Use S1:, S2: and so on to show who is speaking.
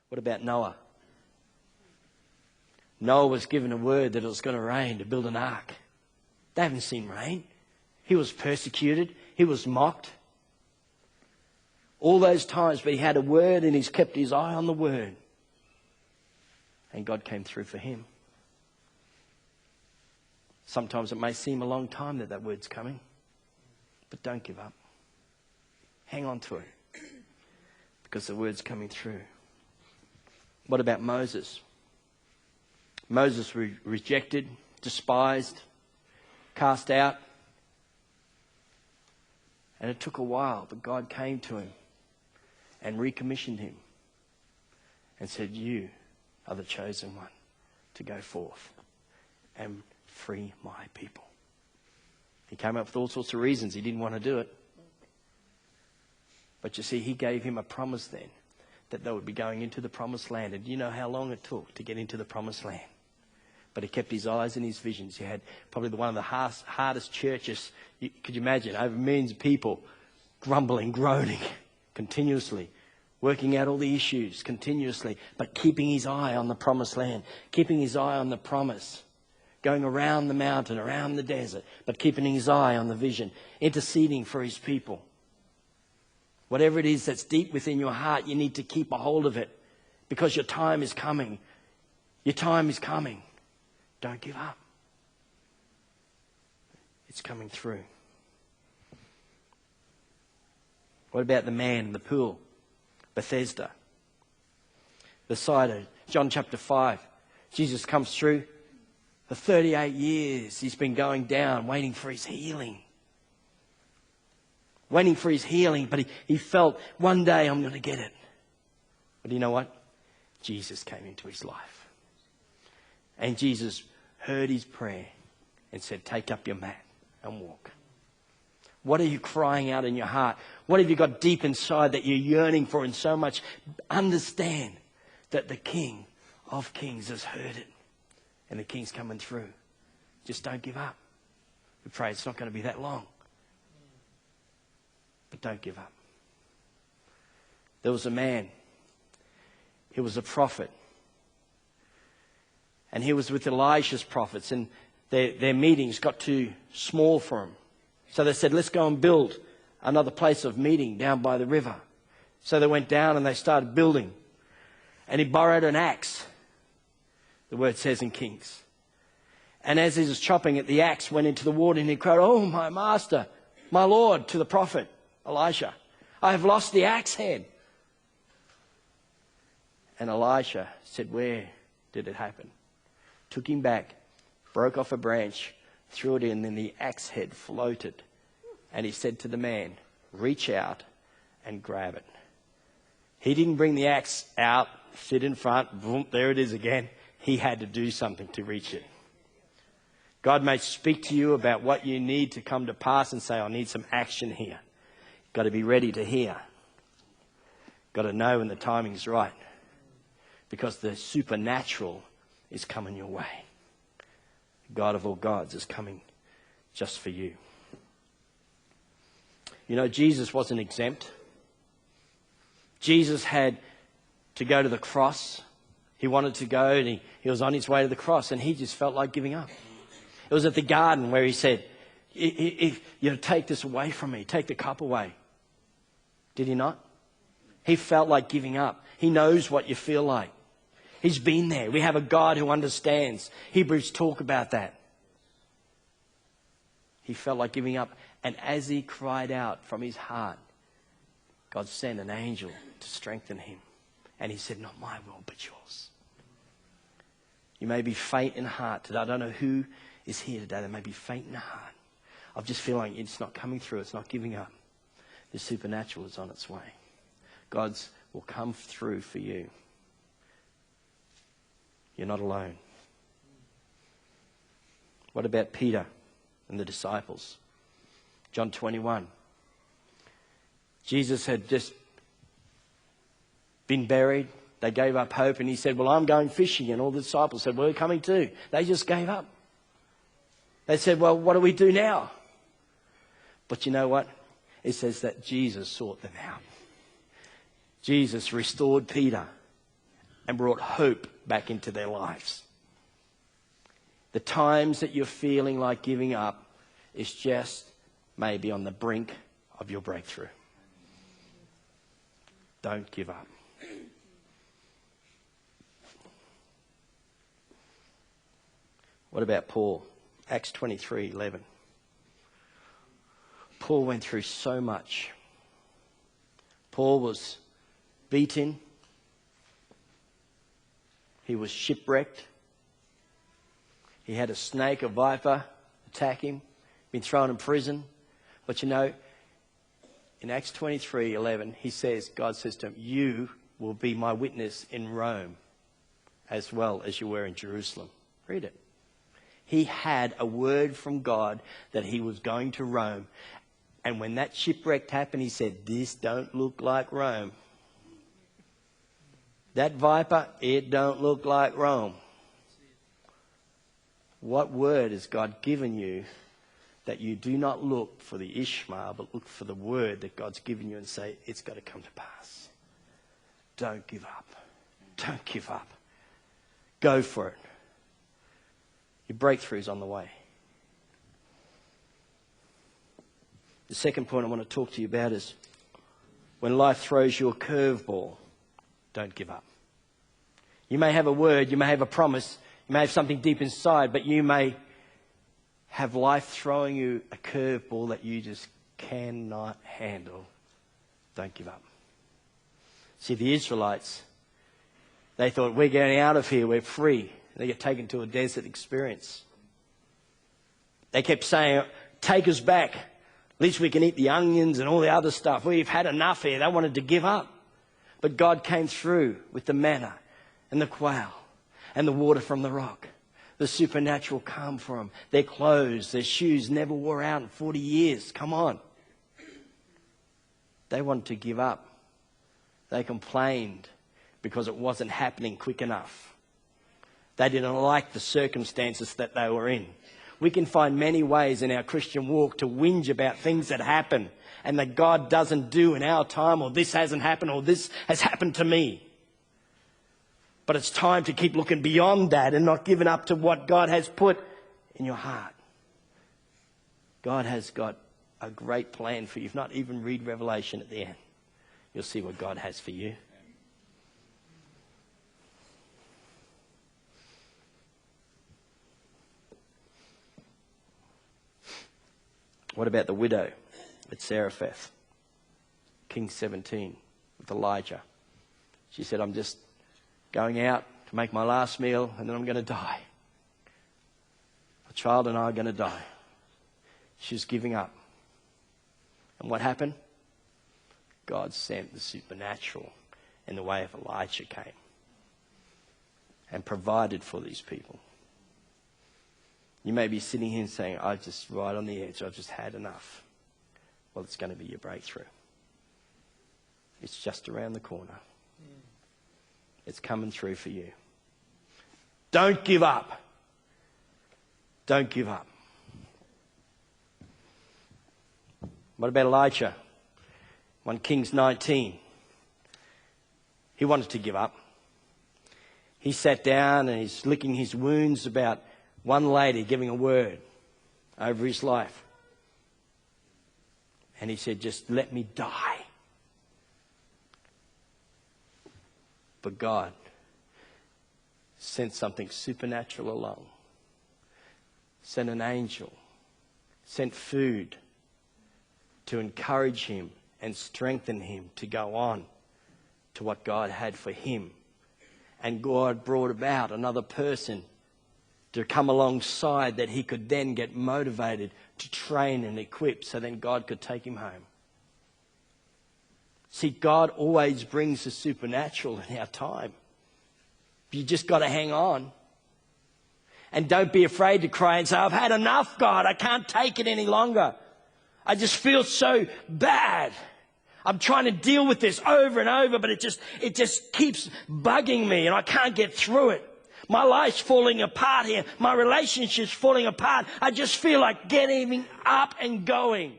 S1: What about Noah? Noah was given a word that it was going to rain to build an ark. They haven't seen rain. He was persecuted. He was mocked. All those times, but he had a word and he's kept his eye on the word. And God came through for him. Sometimes it may seem a long time that word's coming. But don't give up. Hang on to it. Because the word's coming through. What about Moses? Moses was rejected, despised, cast out. And it took a while, but God came to him and recommissioned him and said, you are the chosen one to go forth and free my people. He came up with all sorts of reasons he didn't want to do it. But you see, he gave him a promise then that they would be going into the promised land. And do you know how long it took to get into the promised land? But he kept his eyes and his visions. He had probably one of the hardest churches. Could you imagine? Over millions of people grumbling, groaning continuously, working out all the issues continuously, but keeping his eye on the promised land, keeping his eye on the promise, going around the mountain, around the desert, but keeping his eye on the vision, interceding for his people. Whatever it is that's deep within your heart, you need to keep a hold of it because your time is coming. Your time is coming. Don't give up. It's coming through. What about the man in the pool? Bethesda. Bethsaida. John chapter 5. Jesus comes through. For 38 years he's been going down, waiting for his healing. Waiting for his healing, but he felt one day I'm going to get it. But you know what? Jesus came into his life. And Jesus heard his prayer and said, take up your mat and walk. What are you crying out in your heart? What have you got deep inside that you're yearning for and so much? Understand that the King of Kings has heard it. And the King's coming through. Just don't give up. We pray it's not going to be that long. But don't give up. There was a man. He was a prophet. And he was with Elisha's prophets. And their meetings got too small for him. So they said, let's go and build another place of meeting down by the river. So they went down and they started building. And he borrowed an axe. The word says in Kings. And as he was chopping it, the axe went into the water and he cried, oh, my master, my Lord, to the prophet Elisha, I have lost the axe head. And Elisha said, where did it happen? Took him back, broke off a branch, threw it in, and the axe head floated. And he said to the man, reach out and grab it. He didn't bring the axe out, sit in front, boom, there it is again. He had to do something to reach it. God may speak to you about what you need to come to pass and say, I need some action here. Got to be ready to hear. Got to know when the timing's right. Because the supernatural is coming your way. God of all gods is coming just for you. You know, Jesus wasn't exempt. Jesus had to go to the cross. He wanted to go and he was on his way to the cross and he just felt like giving up. It was at the garden where he said, if you take this away from me, take the cup away. Did he not? He felt like giving up. He knows what you feel like. He's been there. We have a God who understands. Hebrews talk about that. He felt like giving up. And as he cried out from his heart, God sent an angel to strengthen him. And he said, not my will, but yours. You may be faint in heart today. I don't know who is here today. They may be faint in heart. I just feel like it's not coming through. It's not giving up. The supernatural is on its way. God's will come through for you. You're not alone. What about Peter and the disciples? John 21. Jesus had just been buried. They gave up hope and he said, well, I'm going fishing. And all the disciples said, well, we're coming too. They just gave up. They said, well, what do we do now? But you know what? It says that Jesus sought them out. Jesus restored Peter and brought hope back into their lives. The times that you're feeling like giving up is just maybe on the brink of your breakthrough. Don't give up. What about Paul? Acts 23:11. Paul went through so much. Paul was beaten. He was shipwrecked. He had a snake, a viper, attack him. Been thrown in prison. But you know, in Acts 23:11, he says, God says to him, you will be my witness in Rome as well as you were in Jerusalem. Read it. He had a word from God that he was going to Rome. And when that shipwreck happened, he said, this don't look like Rome. That viper, it don't look like Rome. What word has God given you that you do not look for the Ishmael, but look for the word that God's given you and say, it's got to come to pass. Don't give up. Don't give up. Go for it. Your breakthrough's on the way. The second point I want to talk to you about is when life throws you a curveball, don't give up. You may have a word, you may have a promise, you may have something deep inside, but you may have life throwing you a curveball that you just cannot handle. Don't give up. See, the Israelites, they thought, we're getting out of here, we're free. They get taken to a desert experience. They kept saying, take us back. At least we can eat the onions and all the other stuff. We've had enough here. They wanted to give up. But God came through with the manna and the quail and the water from the rock. The supernatural calm for them. Their clothes, their shoes never wore out in 40 years. Come on. They wanted to give up. They complained because it wasn't happening quick enough. They didn't like the circumstances that they were in. We can find many ways in our Christian walk to whinge about things that happen and that God doesn't do in our time, or this hasn't happened, or this has happened to me. But it's time to keep looking beyond that and not giving up to what God has put in your heart. God has got a great plan for you. If not, even read Revelation at the end. You'll see what God has for you. What about the widow at Zarephath? King 17 with Elijah. She said, I'm just going out to make my last meal and then I'm going to die. My child and I are going to die. She's giving up. And what happened? God sent the supernatural in the way of Elijah came and provided for these people. You may be sitting here and saying, I'm just right on the edge. I've just had enough. Well, it's going to be your breakthrough. It's just around the corner. It's coming through for you. Don't give up. Don't give up. What about Elijah? 1 Kings 19. He wanted to give up. He sat down and he's licking his wounds about one lady giving a word over his life. And he said, just let me die. But God sent something supernatural along. Sent an angel. Sent food to encourage him and strengthen him to go on to what God had for him. And God brought about another person to come alongside that he could then get motivated to train and equip so then God could take him home. See, God always brings the supernatural in our time. You just got to hang on. And don't be afraid to cry and say, I've had enough, God. I can't take it any longer. I just feel so bad. I'm trying to deal with this over and over, but it just keeps bugging me and I can't get through it. My life's falling apart here. My relationship's falling apart. I just feel like getting up and going.